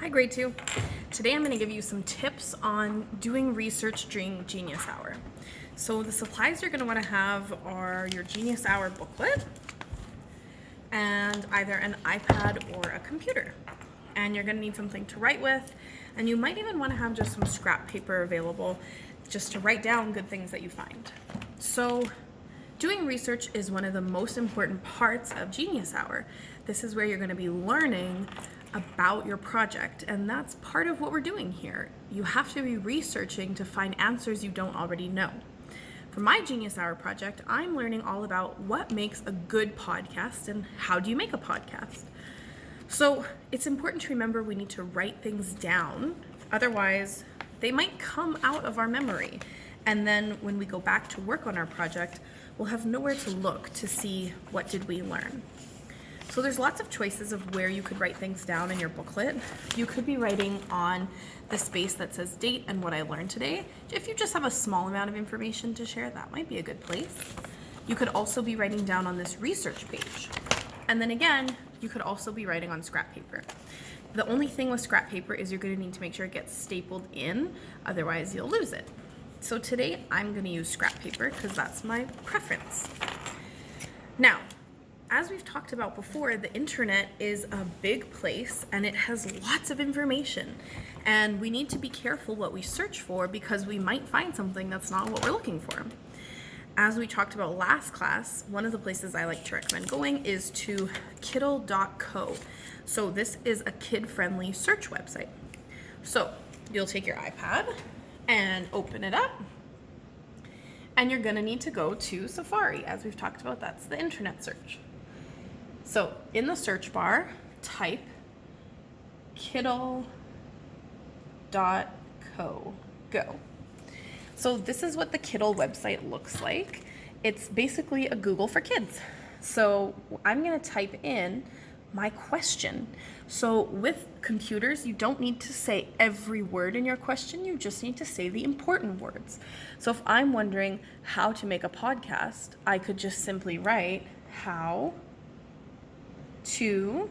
Hi, grade 2. Today I'm going to give you some tips on doing research during Genius Hour. So the supplies you're going to want to have are your Genius Hour booklet and either an iPad or a computer. And you're going to need something to write with, and you might even want to have just some scrap paper available just to write down good things that you find. So doing research is one of the most important parts of Genius Hour. This is where you're going to be learning about your project, and that's part of what we're doing here. You have to be researching to find answers you don't already know. For my Genius Hour project, I'm learning all about what makes a good podcast and how do you make a podcast. So it's important to remember we need to write things down, otherwise they might come out of our memory. And then when we go back to work on our project, we'll have nowhere to look to see what did we learn. So there's lots of choices of where you could write things down in your booklet. You could be writing on the space that says date and what I learned today. If you just have a small amount of information to share, that might be a good place. You could also be writing down on this research page. And then again, you could also be writing on scrap paper. The only thing with scrap paper is you're going to need to make sure it gets stapled in, otherwise you'll lose it. So today I'm going to use scrap paper because that's my preference. Now, as we've talked about before, the internet is a big place and it has lots of information. And we need to be careful what we search for because we might find something that's not what we're looking for. As we talked about last class, one of the places I like to recommend going is to Kiddle.co. So this is a kid-friendly search website. So you'll take your iPad and open it up. And you're gonna need to go to Safari. As we've talked about, that's the internet search. So in the search bar, type Kiddle.co, go. So this is what the Kiddle website looks like. It's basically a Google for kids. So I'm gonna type in my question. So with computers, you don't need to say every word in your question, you just need to say the important words. So if I'm wondering how to make a podcast, I could just simply write how to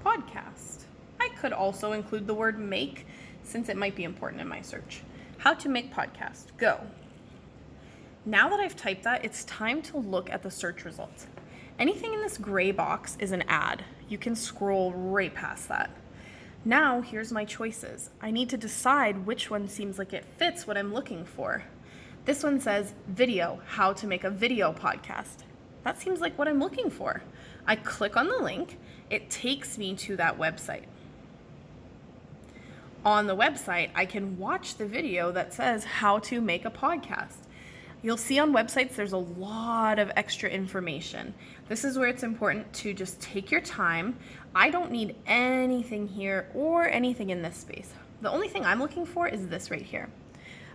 podcast. I could also include the word make since it might be important in my search. How to make podcast, go. Now that I've typed that, it's time to look at the search results. Anything in this gray box is an ad. You can scroll right past that. Now here's my choices. I need to decide which one seems like it fits what I'm looking for. This one says video, how to make a video podcast. That seems like what I'm looking for. I click on the link, it takes me to that website. On the website, I can watch the video that says how to make a podcast. You'll see on websites there's a lot of extra information. This is where it's important to just take your time. I don't need anything here or anything in this space. The only thing I'm looking for is this right here.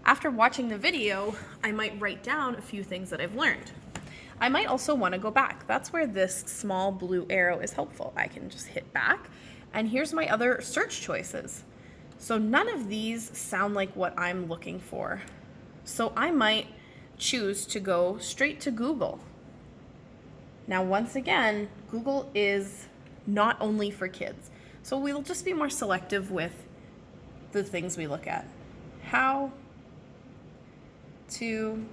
After watching the video, I might write down a few things that I've learned. I might also want to go back. That's where this small blue arrow is helpful. I can just hit back, and here's my other search choices. So none of these sound like what I'm looking for. So I might choose to go straight to Google. Now, once again, Google is not only for kids. So we'll just be more selective with the things we look at. How to...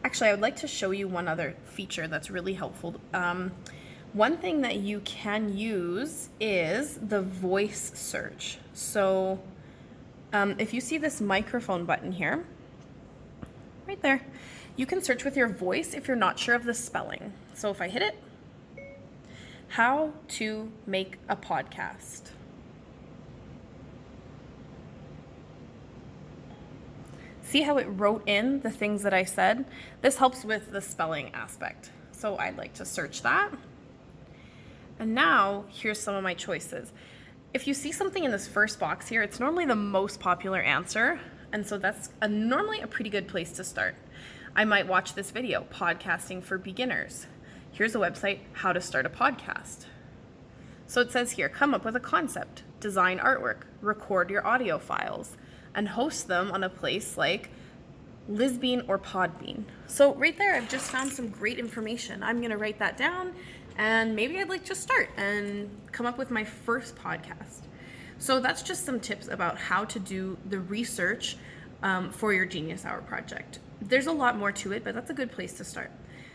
Actually, I would like to show you one other feature that's really helpful. One thing that you can use is the voice search. So if you see this microphone button here, right there, you can search with your voice if you're not sure of the spelling. So if I hit it, how to make a podcast. See how it wrote in the things that I said? This helps with the spelling aspect. So I'd like to search that. And now here's some of my choices. If you see something in this first box here, it's normally the most popular answer. And so that's normally a pretty good place to start. I might watch this video, Podcasting for Beginners. Here's a website, how to start a podcast. So it says here, come up with a concept, design artwork, record your audio files, and host them on a place like Lisbean or Podbean. So right there, I've just found some great information. I'm gonna write that down and maybe I'd like to start and come up with my first podcast. So that's just some tips about how to do the research for your Genius Hour project. There's a lot more to it, but that's a good place to start.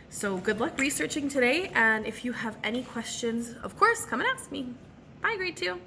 So good luck researching today, and if you have any questions, of course, come and ask me. Bye, grade 2.